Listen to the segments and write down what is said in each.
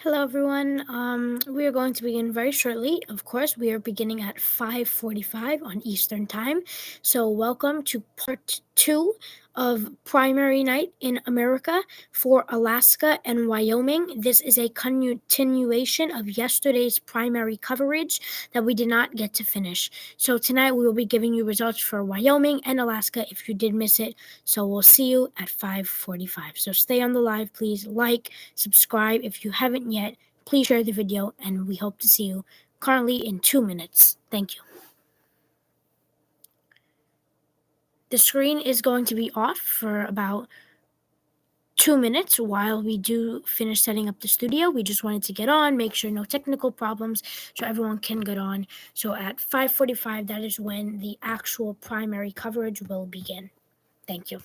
Hello, everyone. We are going to begin very shortly. Of course, we are beginning at 5:45 on Eastern Time. So, welcome to part two of Primary Night in America for Alaska and Wyoming. This is a continuation of yesterday's primary coverage that we did not get to finish. So, tonight we will be giving you results for Wyoming and Alaska if you did miss it. So, we'll see you at 5:45. So, stay on the live, please. Subscribe if you haven't yet. Please share the video, and we hope to see you currently in 2 minutes. Thank you. The screen is going to be off for about 2 minutes while we do finish setting up the studio. We just wanted to get on, make sure no technical problems, so everyone can get on. So at 5:45, that is when the actual primary coverage will begin. Thank you.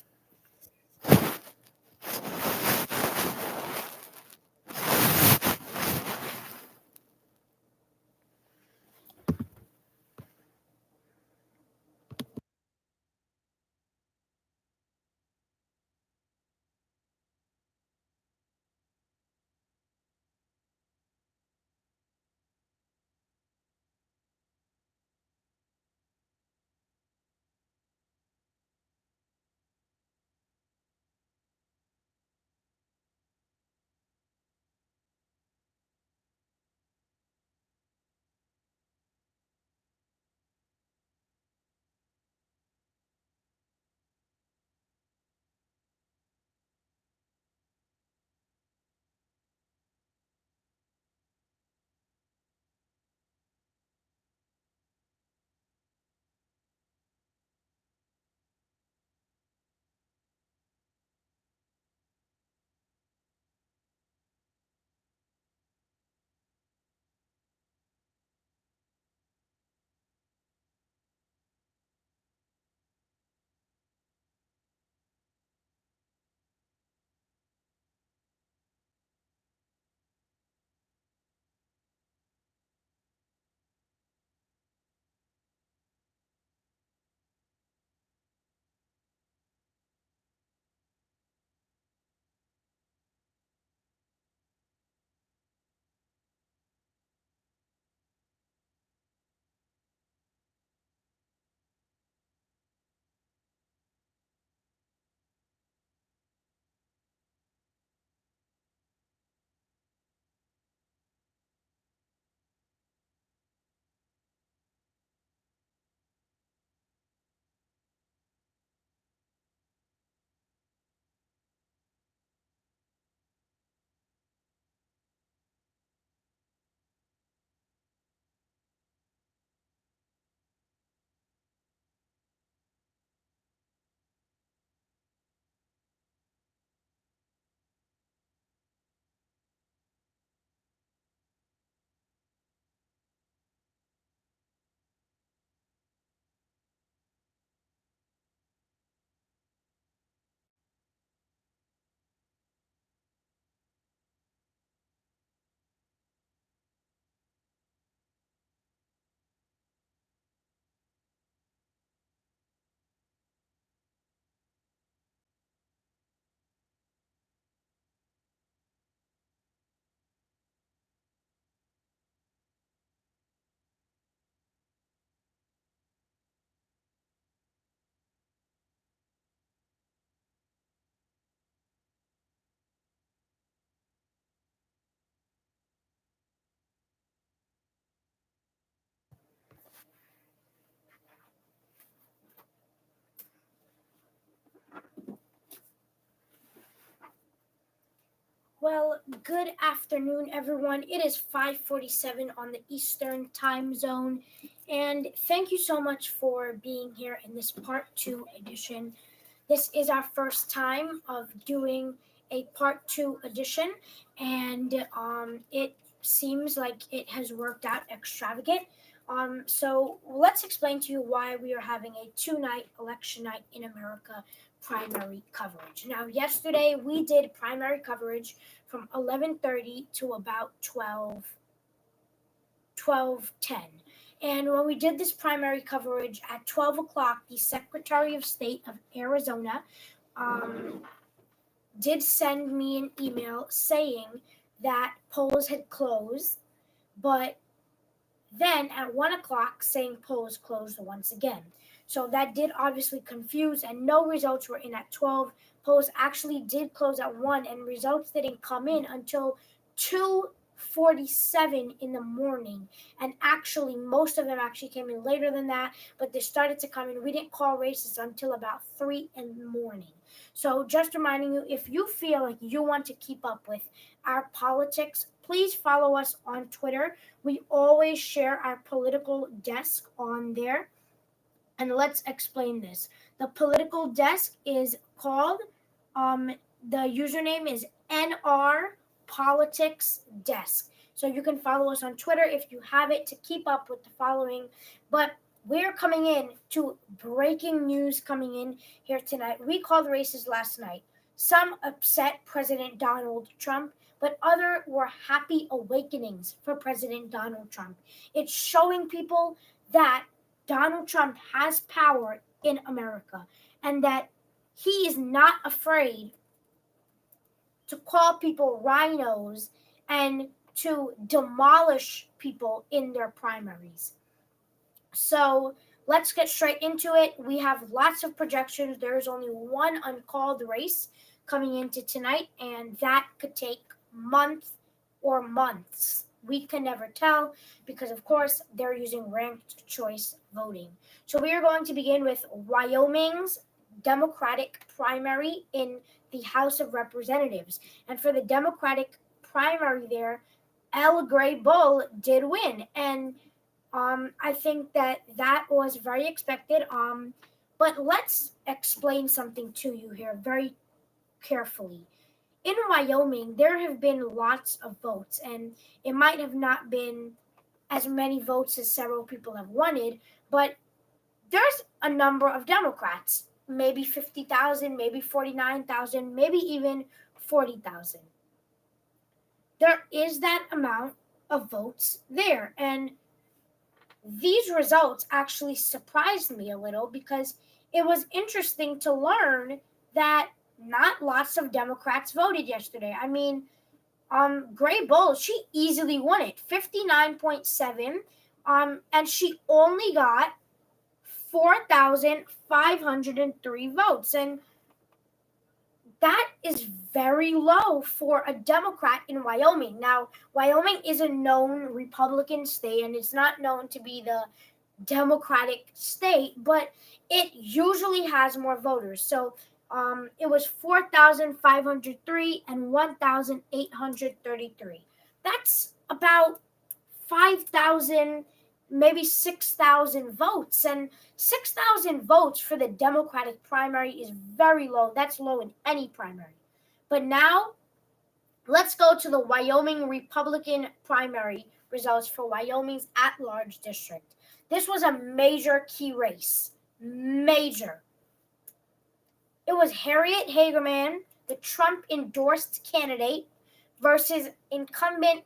Well, good afternoon, everyone. It is 5:47 on the Eastern Time Zone, and thank you so much for being here in this part two edition. This is our first time of doing a part two edition, and it seems like it has worked out extravagant. So let's explain to you why we are having a two-night election night in America primary coverage. Now, yesterday we did primary coverage from 11:30 to about 12:10. And when we did this primary coverage at 12 o'clock, the Secretary of State of Arizona did send me an email saying that polls had closed, but then at 1 o'clock saying polls closed once again. So that did obviously confuse, and no results were in at 12. Polls actually did close at 1, and results didn't come in until 2:47 in the morning. And actually, most of them actually came in later than that, but they started to come in. We didn't call races until about 3 in the morning. So just reminding you, if you feel like you want to keep up with our politics, please follow us on Twitter. We always share our political desk on there. And let's explain this. The political desk is called, the username is NR Politics Desk. So you can follow us on Twitter if you have it to keep up with the following. But we're coming in to breaking news coming in here tonight. We called races last night. Some upset President Donald Trump, but other were happy awakenings for President Donald Trump. It's showing people that Donald Trump has power in America and that he is not afraid to call people rhinos and to demolish people in their primaries. So let's get straight into it. We have lots of projections. There's only one uncalled race coming into tonight, and that could take months or months. We can never tell because, of course, they're using ranked choice voting. So we are going to begin with Wyoming's Democratic primary in the House of Representatives. And for the Democratic primary there, El Gray Bull did win. And I think that was very expected. But let's explain something to you here very carefully. In Wyoming, there have been lots of votes, and it might have not been as many votes as several people have wanted, but there's a number of Democrats, maybe 50,000, maybe 49,000, maybe even 40,000. There is that amount of votes there, and these results actually surprised me a little because it was interesting to learn that not lots of Democrats voted yesterday. I mean, Gray Bull, she easily won it, 59.7, and she only got 4,503 votes, and that is very low for a Democrat in Wyoming. Now, Wyoming is a known Republican state, and it's not known to be the Democratic state, but it usually has more voters. So it was 4,503 and 1,833. That's about 5,000, maybe 6,000 votes. And 6,000 votes for the Democratic primary is very low. That's low in any primary. But now, let's go to the Wyoming Republican primary results for Wyoming's at-large district. This was a major key race. Major. It was Harriet Hagerman, the Trump-endorsed candidate, versus incumbent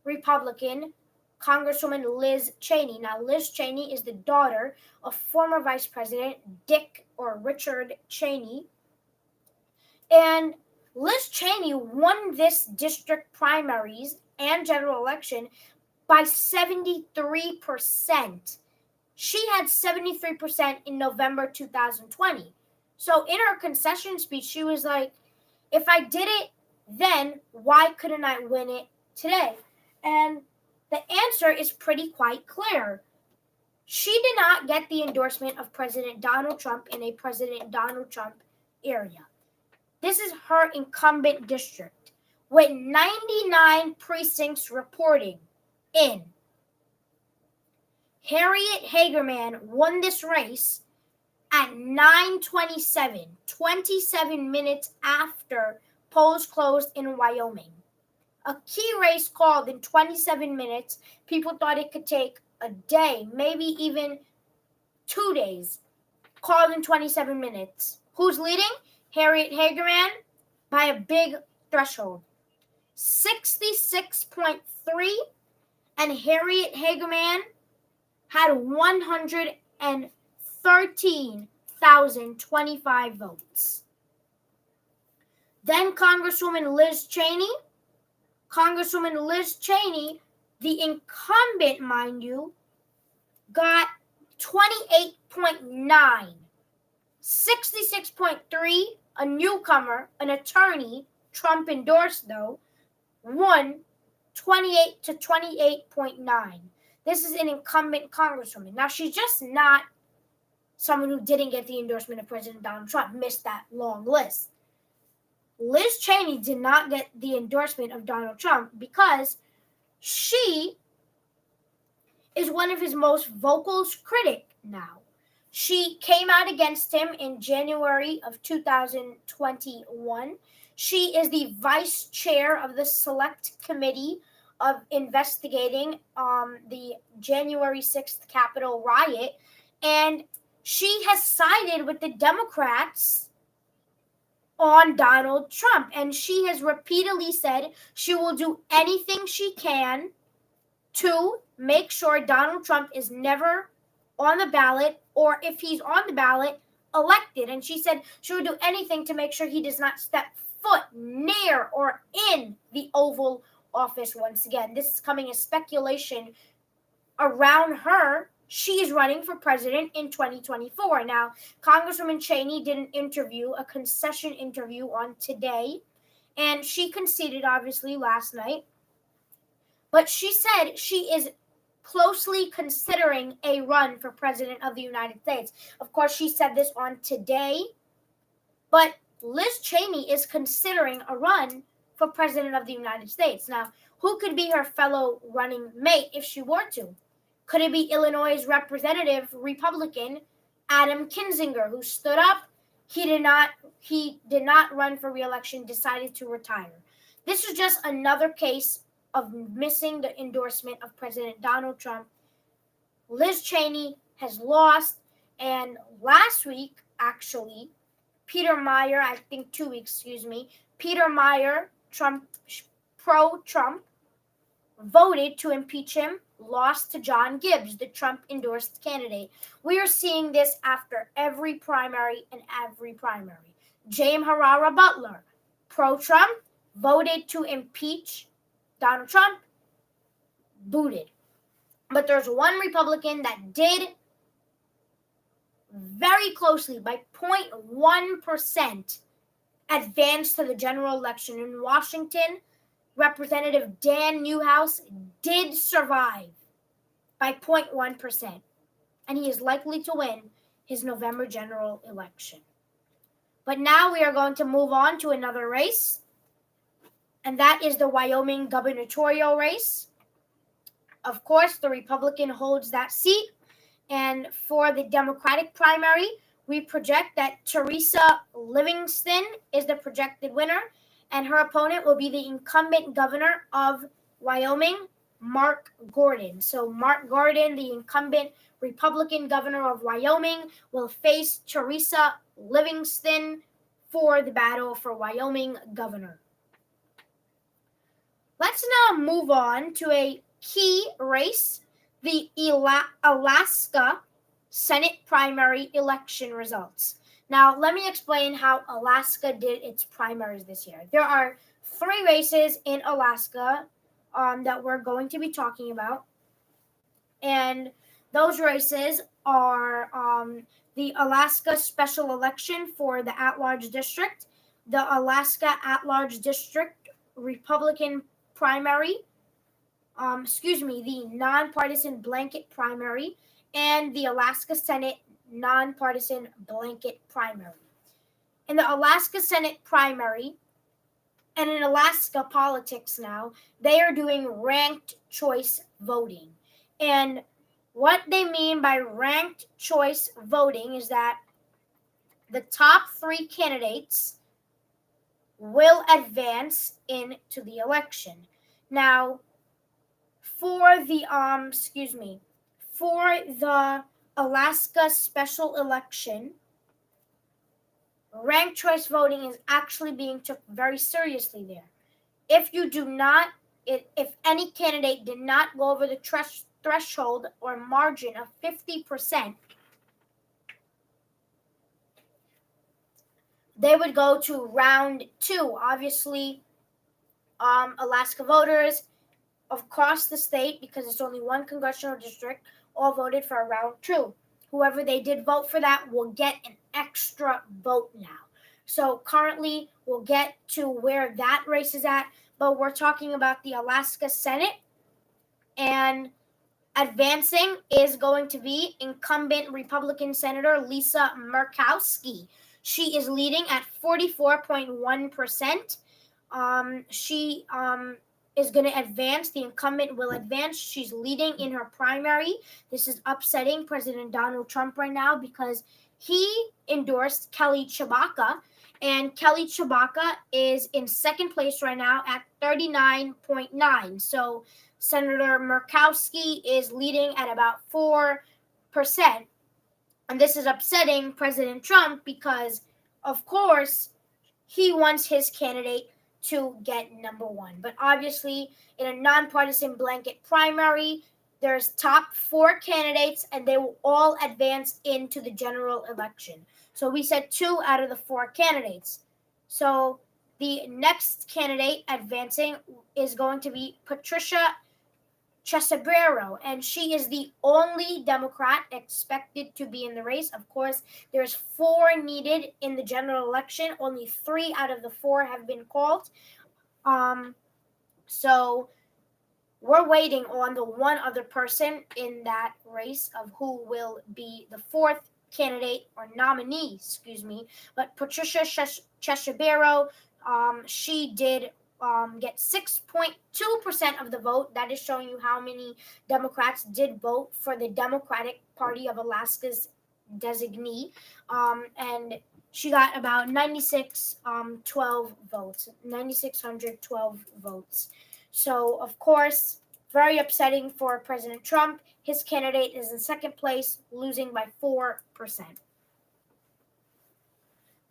Republican Congresswoman Liz Cheney. Now, Liz Cheney is the daughter of former Vice President Dick or Richard Cheney. And Liz Cheney won this district primaries and general election by 73%. She had 73% in November 2020. So in her concession speech, she was like, if I did it then, why couldn't I win it today? And the answer is pretty quite clear. She did not get the endorsement of President Donald Trump in a President Donald Trump area. This is her incumbent district with 99 precincts reporting in. Harriet Hagerman won this race at 9:27, 27 minutes after polls closed in Wyoming. A key race called in 27 minutes. People thought it could take a day, maybe even 2 days. Called in 27 minutes. Who's leading? Harriet Hagerman by a big threshold. 66.3, and Harriet Hagerman had 113,025 votes. Then Congresswoman Liz Cheney Congresswoman Liz Cheney, the incumbent, mind you, got 28.9. 66.3, a newcomer, an attorney, Trump endorsed though, won 28 to 28.9. This is an incumbent congresswoman. Now, she's just not someone who didn't get the endorsement of President Donald Trump, missed that long list. Liz Cheney did not get the endorsement of Donald Trump because she is one of his most vocal critics now. She came out against him in January of 2021. She is the vice chair of the Select Committee of investigating the January 6th Capitol riot, and she has sided with the Democrats on Donald Trump, and she has repeatedly said she will do anything she can to make sure Donald Trump is never on the ballot, or if he's on the ballot, elected. And she said she would do anything to make sure he does not step foot near or in the Oval Office once again. This is coming as speculation around her. She is running for president in 2024. Now, Congresswoman Cheney did a concession interview on Today, and she conceded, obviously, last night. But she said she is closely considering a run for president of the United States. Of course, she said this on Today, but Liz Cheney is considering a run for president of the United States. Now, who could be her fellow running mate if she were to? Could it be Illinois' representative Republican Adam Kinzinger, who stood up? He did not run for re-election, decided to retire. This is just another case of missing the endorsement of President Donald Trump. Liz Cheney has lost, and last week, actually, Peter Meyer, I think 2 weeks, Peter Meyer, pro-Trump, voted to impeach him, lost to John Gibbs, the Trump-endorsed candidate. We are seeing this after every primary and every primary. James Harara Butler, pro-Trump, voted to impeach Donald Trump, booted. But there's one Republican that did very closely, by 0.1%, advance to the general election in Washington. Representative Dan Newhouse did survive by 0.1%, and he is likely to win his November general election. But now we are going to move on to another race, and that is the Wyoming gubernatorial race. Of course, the Republican holds that seat, and for the Democratic primary, we project that Teresa Livingston is the projected winner, and her opponent will be the incumbent governor of Wyoming, Mark Gordon. So Mark Gordon, the incumbent Republican governor of Wyoming, will face Teresa Livingston for the battle for Wyoming governor. Let's now move on to a key race, the Alaska Senate primary election results. Now, let me explain how Alaska did its primaries this year. There are 3 races in Alaska that we're going to be talking about. And those races are the Alaska special election for the at-large district, the Alaska at-large district Republican primary, the nonpartisan blanket primary, and the Alaska Senate nonpartisan blanket primary. In the Alaska Senate primary, and in Alaska politics now, they are doing ranked choice voting. And what they mean by ranked choice voting is that the top 3 candidates will advance into the election. Now, for the Alaska special election, ranked choice voting is actually being took very seriously there. If any candidate did not go over the threshold or margin of 50%, they would go to round 2. Obviously, Alaska voters across the state, because it's only one congressional district, all voted for round two. Whoever they did vote for that will get an extra vote now. So currently, we'll get to where that race is at, but we're talking about the Alaska Senate, and advancing is going to be incumbent Republican Senator Lisa Murkowski. She is leading at 44.1%. She is going to advance. The incumbent will advance. She's leading in her primary. This is upsetting President Donald Trump right now because he endorsed Kelly Tshibaka, and Kelly Tshibaka is in second place right now at 39.9. So Senator Murkowski is leading at about 4%. And this is upsetting President Trump because, of course, he wants his candidate to get number one. But obviously, in a nonpartisan blanket primary, there's top 4 candidates, and they will all advance into the general election. So we said 2 out of the 4 candidates. So the next candidate advancing is going to be Patricia Chesebro, and she is the only Democrat expected to be in the race. Of course, there's 4 needed in the general election. Only 3 out of the 4 have been called. So we're waiting on the one other person in that race of who will be the 4th candidate or nominee, But Patricia Chesebro, she did get 6.2% of the vote. That is showing you how many Democrats did vote for the Democratic Party of Alaska's designee. And she got about 9,612 votes. So, of course, very upsetting for President Trump. His candidate is in second place, losing by 4%.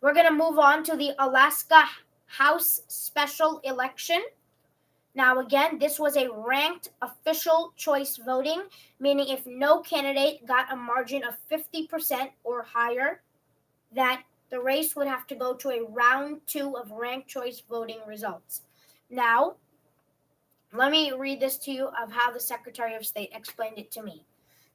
We're going to move on to the Alaska House special election. Now, again, this was a ranked official choice voting, meaning if no candidate got a margin of 50% or higher, that the race would have to go to a round 2 of ranked choice voting results. Now, let me read this to you of how the Secretary of State explained it to me.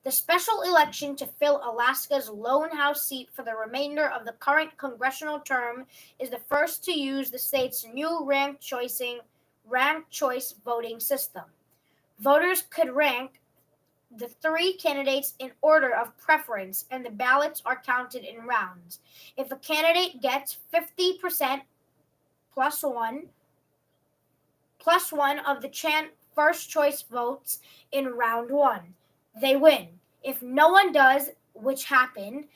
The special election to fill Alaska's lone House seat for the remainder of the current congressional term is the first to use the state's new ranked choice voting system. Voters could rank the 3 candidates in order of preference, and the ballots are counted in rounds. If a candidate gets 50% plus one of the first choice votes in round 1, they win. If no one does, which happened,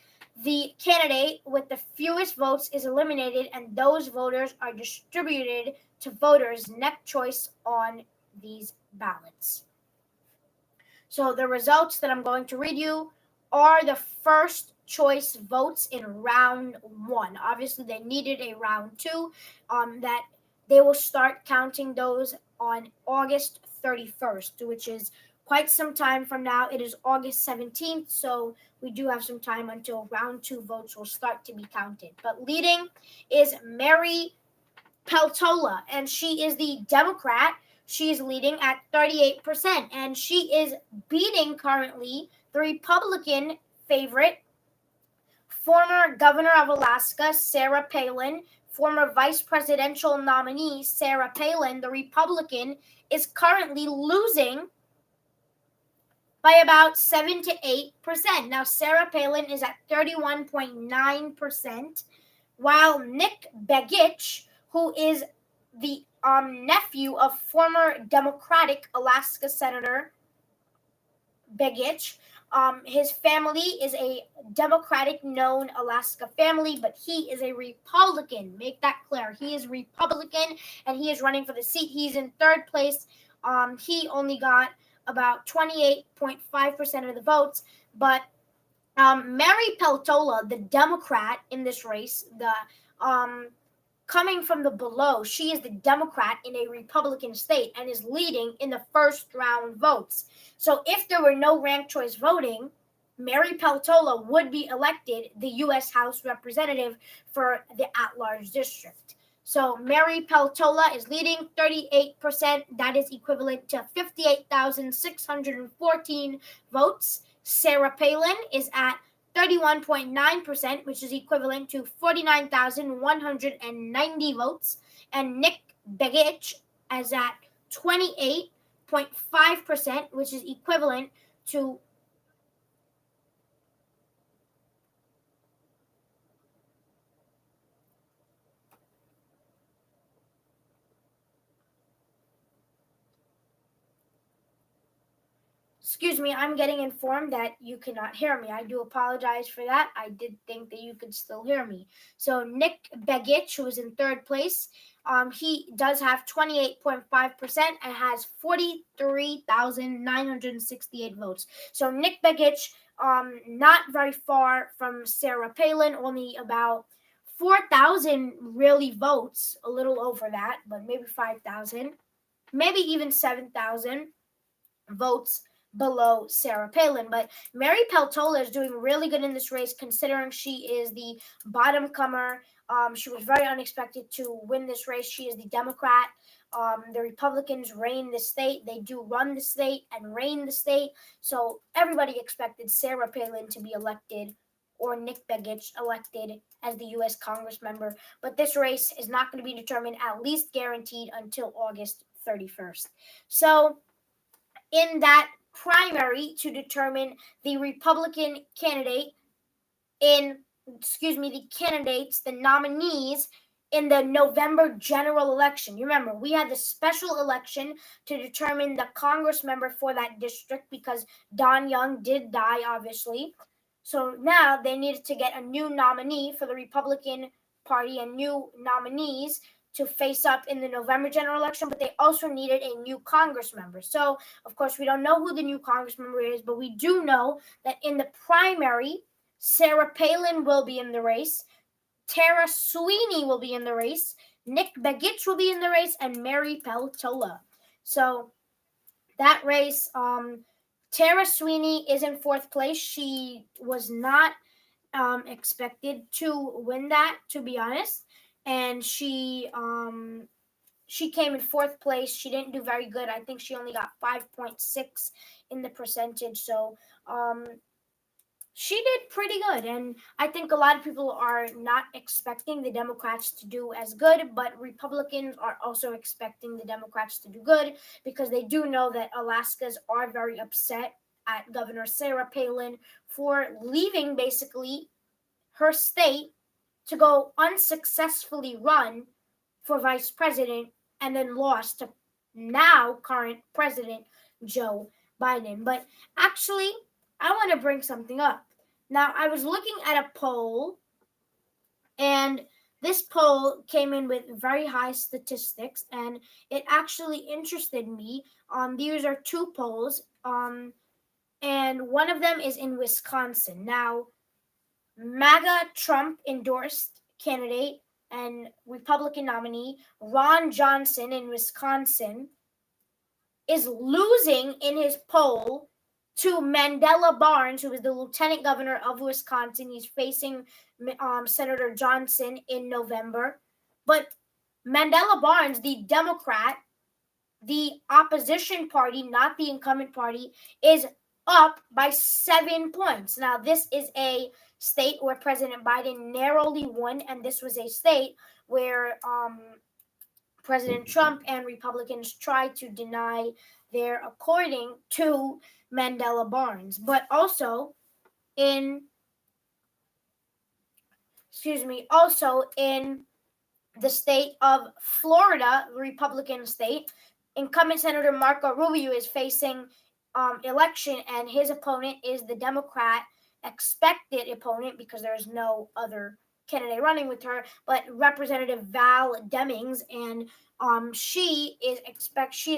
the candidate with the fewest votes is eliminated, and those voters are distributed to voters' next choice on these ballots. So the results that I'm going to read you are the first choice votes in round 1. Obviously, they needed a round 2, that they will start counting those on August 31st, which is quite some time from now. It is August 17th, so we do have some time until round 2 votes will start to be counted. But leading is Mary Peltola, and she is the Democrat. She is leading at 38%, and she is beating currently the Republican favorite, former governor of Alaska, Sarah Palin. Former vice presidential nominee Sarah Palin, the Republican, is currently losing by about 7 to 8%. Now, Sarah Palin is at 31.9%, while Nick Begich, who is the nephew of former Democratic Alaska Senator Begich, his family is a Democratic known Alaska family, but he is a Republican. Make that clear. He is Republican, and he is running for the seat. He's in third place. He only got about 28.5% of the votes, but Mary Peltola, the Democrat in this race, coming from the below, she is the Democrat in a Republican state and is leading in the first round votes. So if there were no ranked choice voting, Mary Peltola would be elected the U.S. House representative for the at-large district. So Mary Peltola is leading 38%. That is equivalent to 58,614 votes. Sarah Palin is at 31.9%, which is equivalent to 49,190 votes. And Nick Begich is at 28.5%, which is equivalent to Excuse me, I'm getting informed that you cannot hear me. I do apologize for that. I did think that you could still hear me. So Nick Begich, who is in third place, he does have 28.5% and has 43,968 votes. So Nick Begich, not very far from Sarah Palin, only about 4,000 really votes, a little over that, but maybe 5,000, maybe even 7,000 votes below Sarah Palin. But Mary Peltola is doing really good in this race, considering she is the bottom comer. She was very unexpected to win this race. She is the Democrat. The Republicans reign the state. They do run the state and reign the state. So everybody expected Sarah Palin to be elected, or Nick Begich elected as the U.S. Congress member. But this race is not going to be determined, at least guaranteed, until August 31st. So in that primary to determine the Republican candidate the candidates, the nominees in the November general election. You remember, we had the special election to determine the Congress member for that district because Don Young did die, obviously. So now they needed to get a new nominee for the Republican Party and new nominees to face up in the November general election, but they also needed a new Congress member. So, of course, we don't know who the new Congress member is, but we do know that in the primary, Sarah Palin will be in the race, Tara Sweeney will be in the race, Nick Begich will be in the race, and Mary Peltola. So that race, Tara Sweeney is in fourth place. She was not expected to win that, to be honest, and she came in fourth place. She didn't do very good. I think she only got 5.6 in the percentage. So she did pretty good, and I think a lot of people are not expecting the Democrats to do as good, but Republicans are also expecting the Democrats to do good because they do know that Alaskans are very upset at Governor Sarah Palin for leaving basically her state to go unsuccessfully run for vice president and then lost to now current president Joe Biden. But actually, I want to bring something up. Now, I was looking at a poll, and this poll came in with very high statistics, and it actually interested me. These are two polls, and one of them is in Wisconsin. Now, MAGA Trump endorsed candidate and Republican nominee Ron Johnson in Wisconsin is losing in his poll to Mandela Barnes, who is the lieutenant governor of Wisconsin. He's facing Senator Johnson in November. But Mandela Barnes, the Democrat, the opposition party, not the incumbent party, is up by 7 points. Now, this is a state where President Biden narrowly won, and this was a state where President Trump and Republicans tried to deny their according to Mandela Barnes. But also in the state of Florida, Republican state, incumbent Senator Marco Rubio is facing election, and his opponent is the Democrat expected opponent because there is no other candidate running with her, but Representative Val Demings, and she is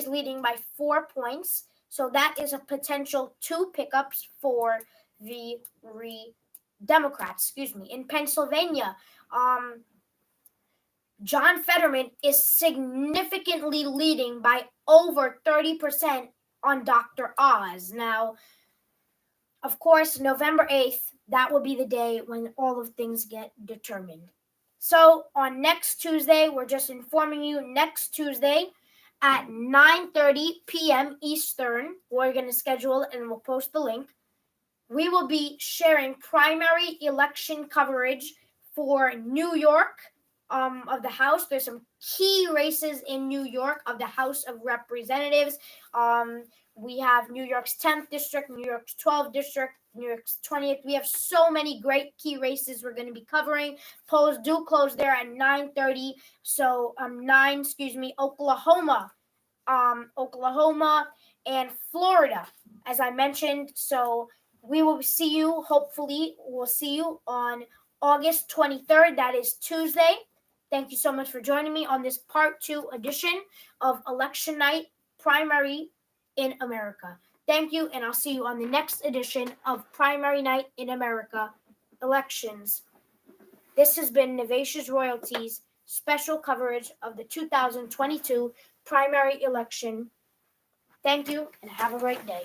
leading by 4 points. So that is a potential 2 pickups for the Democrats. In Pennsylvania, John Fetterman is significantly leading by over 30% on Dr. Oz. Now, of course, November 8th, that will be the day when all of things get determined. So on next Tuesday, we're just informing you, next Tuesday at 9:30 p.m. Eastern, we're going to schedule and we'll post the link. We will be sharing primary election coverage for New York of the House. There's some key races in New York of the House of Representatives. We have New York's 10th district, New York's 12th district, New York's 20th. We have so many great key races we're going to be covering. Polls do close there at 9:30. So Oklahoma, and Florida, as I mentioned. So we will see you, hopefully, we'll see you on August 23rd. That is Tuesday. Thank you so much for joining me on this part 2 edition of Election Night Primary in America. Thank you, and I'll see you on the next edition of Primary Night in America Elections. This has been Navesh's Royalties special coverage of the 2022 primary election. Thank you, and have a great day.